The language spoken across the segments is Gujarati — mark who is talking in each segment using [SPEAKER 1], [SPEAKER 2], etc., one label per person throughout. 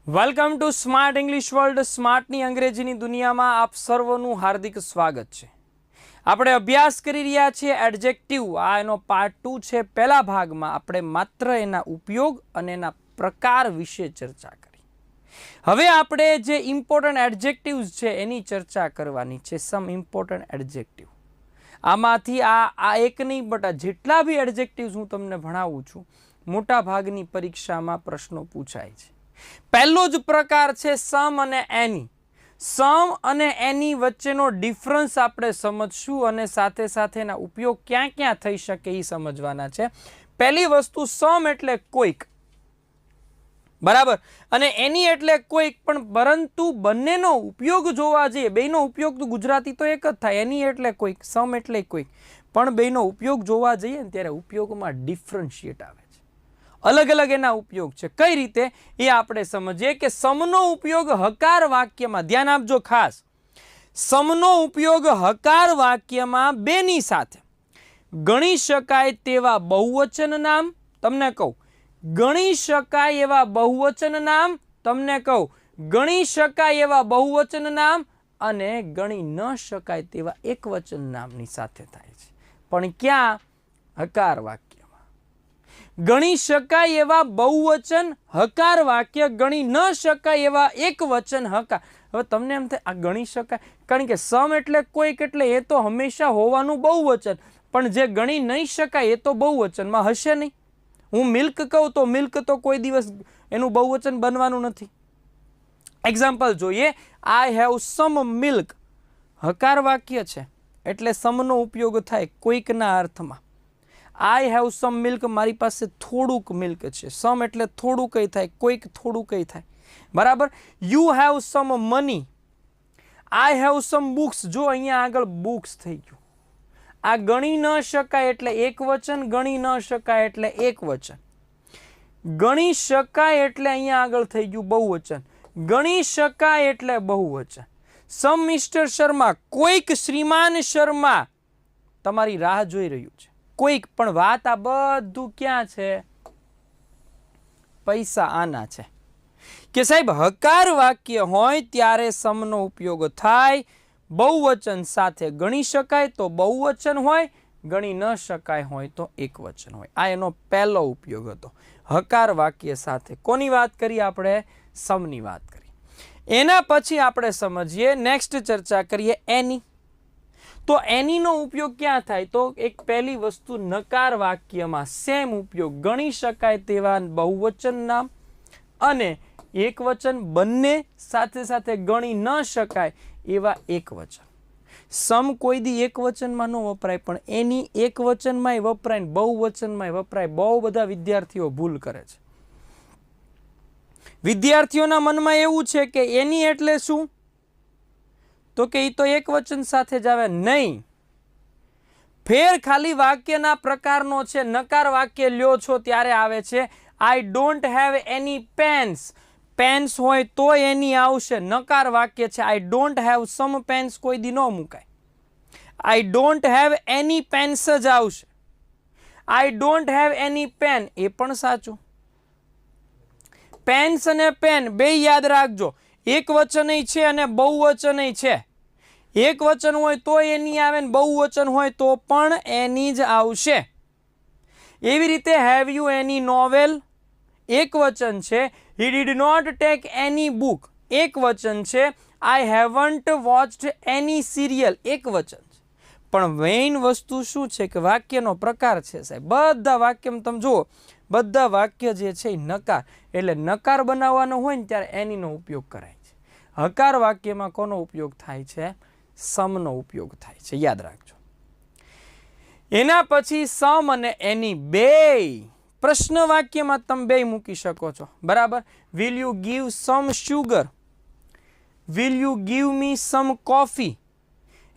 [SPEAKER 1] Welcome to smart English world. સ્માર્ટની અંગ્રેજીની દુનિયામાં આપ સર્વનું હાર્દિક સ્વાગત છે. આપણે અભ્યાસ કરી રહ્યા છીએ એડજેક્ટિવ. આ એનો પાર્ટ 2 છે. પહેલા ભાગમાં આપણે માત્ર એના ઉપયોગ અને એના પ્રકાર વિશે ચર્ચા કરી. હવે આપણે જે ઇમ્પોર્ટન્ટ એડજેક્ટિવ્સ છે એની ચર્ચા કરવાની છે. સમ ઇમ્પોર્ટન્ટ એડજેક્ટિવ. આમાંથી આ એક નહીં બટ જેટલા બી એડજેક્ટિવ્સ હું તમને ભણાવું છું મોટા ભાગની પરીક્ષામાં પ્રશ્નો પૂછાય છે. પહેલો જ પ્રકાર છે સમ અને એની. સમ અને એની વચ્ચેનો ડિફરન્સ આપણે સમજશું અને સાથે સાથે એના ઉપયોગ ક્યાં ક્યાં થઈ શકે એ સમજવાના છે. પહેલી વસ્તુ, સમ એટલે કોઈક, બરાબર, અને એની એટલે કોઈક, પણ પરંતુ બંનેનો ઉપયોગ જોવા જઈએ, બેનો ઉપયોગ તો ગુજરાતી તો એક જ થાય. એની એટલે કોઈક, સમ એટલે કોઈક, પણ બેનો ઉપયોગ જોવા જઈએ ને ત્યારે ઉપયોગમાં ડિફરન્શિએટ આવે. અલગ અલગ એના ઉપયોગ છે. કઈ રીતે એ આપણે સમજીએ કે સમનો ઉપયોગ હકાર વાક્યમાં, ધ્યાન આપજો ખાસ, સમનો ઉપયોગ હકાર વાક્યમાં બેની સાથે ગણી શકાય તેવા બહુવચન નામ, તમને કહું, ગણી શકાય એવા બહુવચન નામ, તમને કહું, ગણી શકાય એવા બહુવચન નામ અને ગણી ન શકાય તેવા એકવચન નામની સાથે થાય છે. પણ ક્યાં? હકાર વાક્ય. ગણી શકાય એવા બહુવચન હકાર વાક્ય, ગણી ન શકાય એવા એક વચન હકાર. હવે તમને એમ થાય આ ગણી શકાય, કારણ કે સમ એટલે કોઈક, એટલે એ તો હંમેશા હોવાનું બહુવચન, પણ જે ગણી નહીં શકાય એ તો બહુવચનમાં હશે નહીં. હું મિલ્ક કહું તો મિલ્ક તો કોઈ દિવસ એનું બહુવચન બનવાનું નથી. એક્ઝામ્પલ જોઈએ, આઈ હેવ સમ મિલ્ક. હકાર વાક્ય છે એટલે સમનો ઉપયોગ થાય કોઈકના અર્થમાં. આઈ હેવ સમ મિલ્ક, મારી પાસે થોડુંક મિલ્ક છે. સમ એટલે થોડું કઈ થાય, કોઈક થોડું કઈ થાય, બરાબર. You have some money. I have sum books. જો અહીંયા આગળ બુક્સ થઈ ગયું. આ ગણી ન શકાય એટલે એક વચન, ગણી ન શકાય એટલે એક વચન. ગણી શકાય એટલે અહીંયા આગળ થઈ ગયું બહુવચન, ગણી શકાય એટલે બહુવચન. સમ મિસ્ટર શર્મા, કોઈક શ્રીમાન શર્મા તમારી રાહ જોઈ રહ્યું છે. કોઈક, પણ વાત આ બધું ક્યાં છે? પૈસા આના છે કે સાહેબ હકાર વાક્ય હોય ત્યારે સમનો ઉપયોગ થાય. બહુવચન સાથે ગણી શકાય તો બહુવચન હોય, ગણી ન શકાય હોય તો એક વચન હોય. આ એનો પહેલો ઉપયોગ હતો. હકાર વાક્ય સાથે કોની વાત કરી? આપણે સમની વાત કરી. એના પછી આપણે સમજીએ, નેક્સ્ટ ચર્ચા કરીએ એની. તો એનીનો ઉપયોગ ક્યાં થાય? તો એક પહેલી વસ્તુ, નકાર વાક્યમાં સેમ ઉપયોગ, ગણી શકાય તેવા બહુવચન નામ અને એક વચન, બંને સાથે સાથે ગણી ન શકાય એવા એક વચન. સમ કોઈ દી એક વચનમાં ન વપરાય, પણ એની એક વચનમાંય વપરાય, બહુવચનમાંય વપરાય. બહુ બધા વિદ્યાર્થીઓ ભૂલ કરે છે. વિદ્યાર્થીઓના મનમાં એવું છે કે એની એટલે શું? તો કે એ તો એક વચન સાથે જ આવે. નહીં, ફેર ખાલી વાક્યના પ્રકારનો છે. નકાર વાક્ય લ્યો છો ત્યારે આવે છે I don't have any pens. Pens હોય તો એની આવશે. નકાર વાક્ય છે. I don't have some pens કોઈ દી ન મુકાય. I don't have any pens જ આવશે. I don't have any pen એ પણ સાચું. પેન્સ અને પેન બે યાદ રાખજો, એક વચન છે અને બહુવચન છે. એક વચન હોય તો એની આવે ને બહુવચન હોય તો પણ એની જ આવશે. એવી રીતે હેવ યુ એની નોવેલ, એક વચન છે. He did not take any book, એક વચન છે. આઈ હેવન્ટ વોચ્ડ એની સિરિયલ, એક વચન છે. પણ મેઇન વસ્તુ શું છે કે વાક્યનો પ્રકાર છે સાહેબ. બધા વાક્યમાં તમે જુઓ, બધા વાક્ય જે છે એ નકાર, એટલે નકાર બનાવવાનો હોય ને ત્યારે એનીનો ઉપયોગ કરાય છે. હકાર વાક્યમાં કોનો ઉપયોગ થાય છે? સમનો ઉપયોગ થાય છે. યાદ રાખજો. એના પછી સમ અને એની બે. પ્રશ્ન વાક્યમાં તમે બે મૂકી શકો છો, બરાબર. Will you give some sugar? Will you give me some coffee?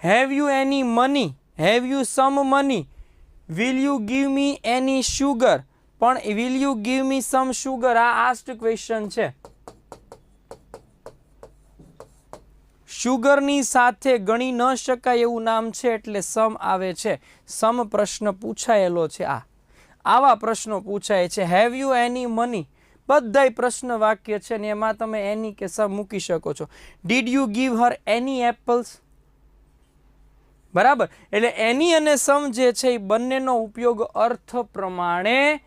[SPEAKER 1] Have you any money? Have you some money? Will you give me any sugar? પણ will you give me some sugar આ આસ્ક્ડ ક્વેશ્ચન છે. શુગરની સાથે ગણી ન શકાય એવું નામ છે એટલે સમ આવે છે. સમ પ્રશ્ન પૂછાયેલો છે. આવા પ્રશ્નો પૂછાય છે. Have you any money? બધાય પ્રશ્ન વાક્ય છે ને એમાં તમે એની કે સમ મૂકી શકો છો. Did you give Har any apples? બરાબર, એટલે એની અને સમ જે છે એ બંનેનો ઉપયોગ અર્થ પ્રમાણે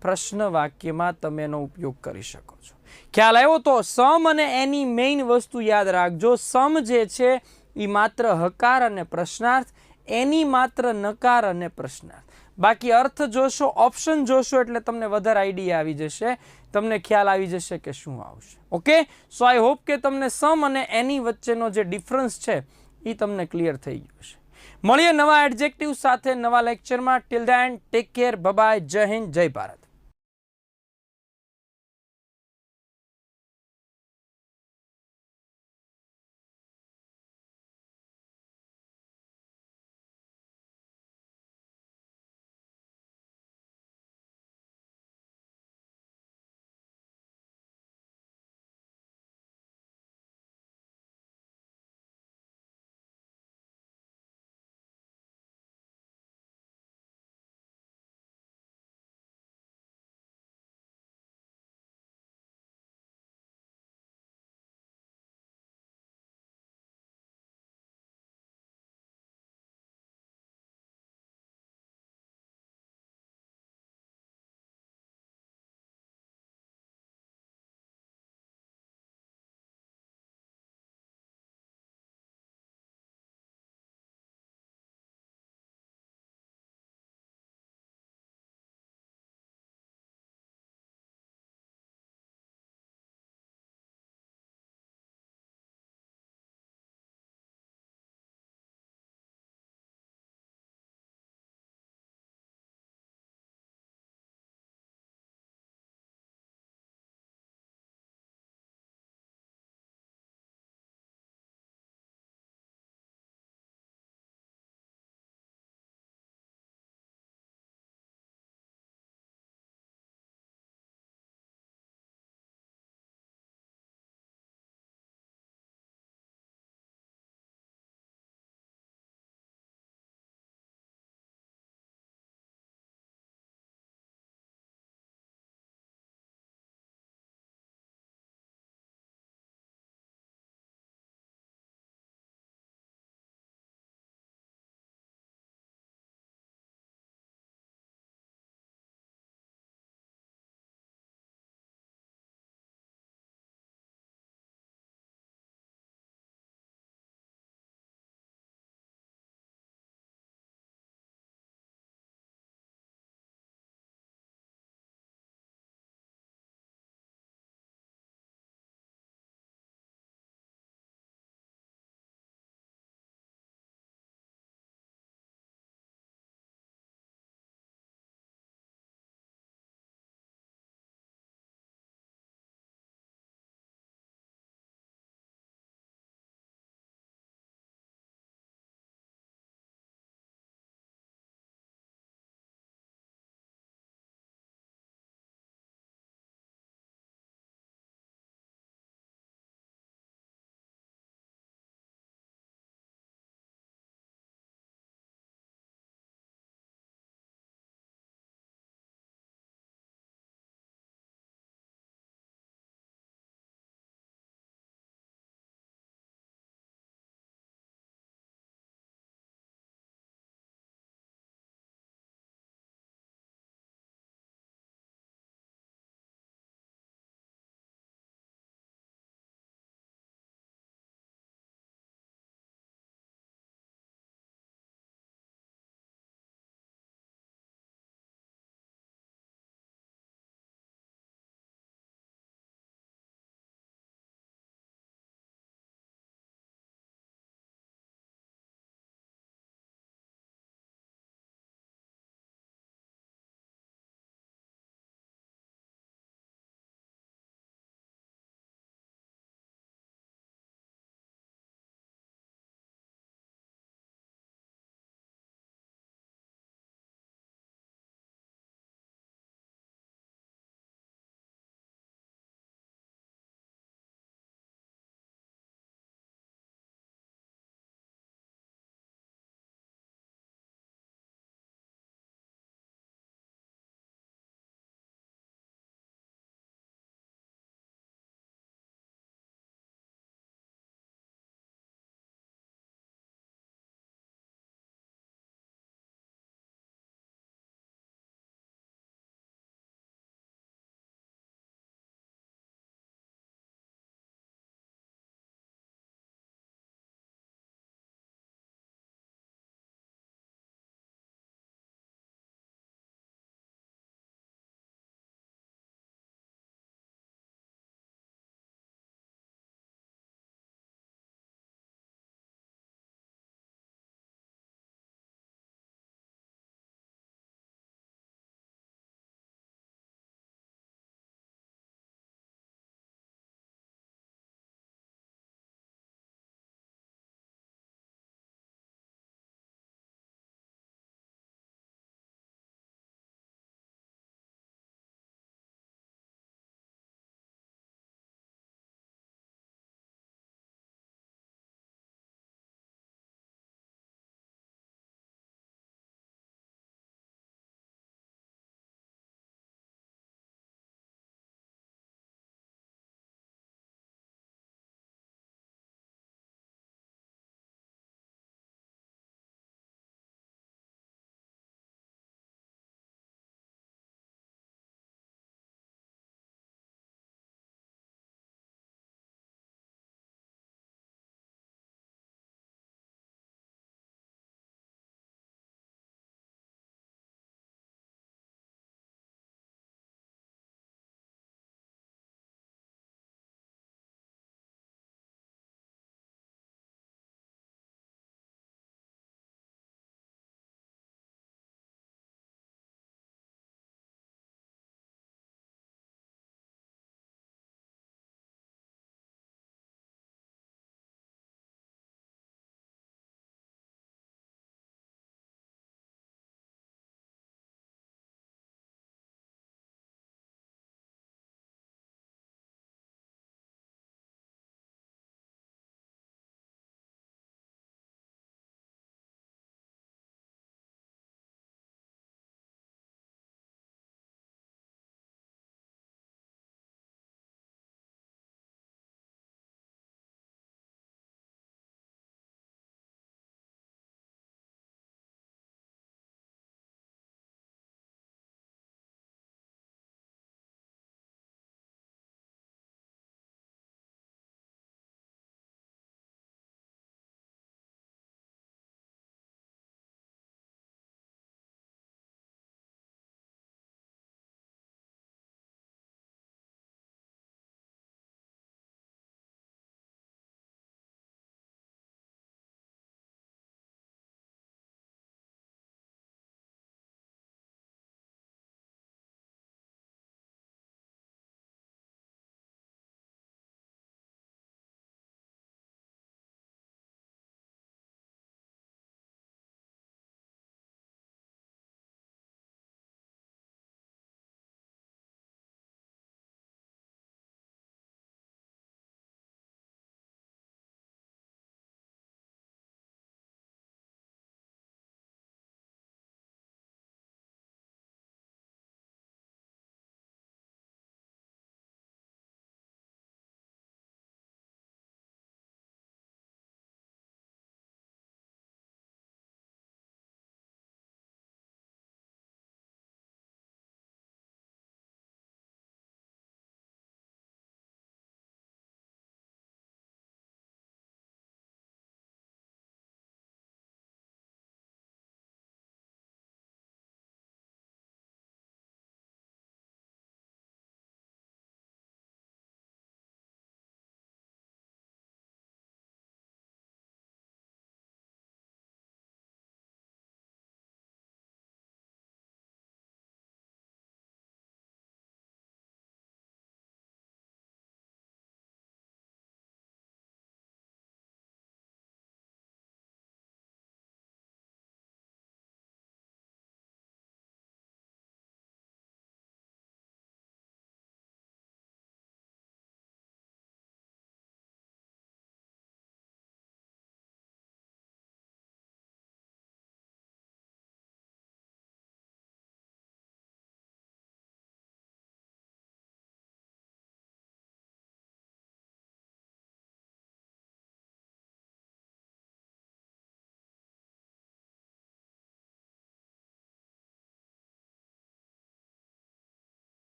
[SPEAKER 1] પ્રશ્ન વાક્યમાં તમે એનો ઉપયોગ કરી શકો છો. ખ્યાલ આવ્યો? તો સમ અને એની મેઇન વસ્તુ યાદ રાખજો. સમ જે છે એ માત્ર હકાર અને પ્રશ્નાર્થ, એની માત્ર નકાર અને પ્રશ્નાર્થ. બાકી અર્થ જોશો, ઓપ્શન જોશો એટલે તમને વધારે આઈડિયા આવી જશે, તમને ખ્યાલ આવી જશે કે શું આવશે. ઓકે, સો આઈ હોપ કે તમને સમ અને એની વચ્ચેનો જે ડિફરન્સ છે એ તમને ક્લિયર થઈ ગયો છે. મળીએ નવા એડજેક્ટિવ સાથે નવા લેક્ચરમાં. Till then take care, bye, જય હિન્દ, જય ભારત.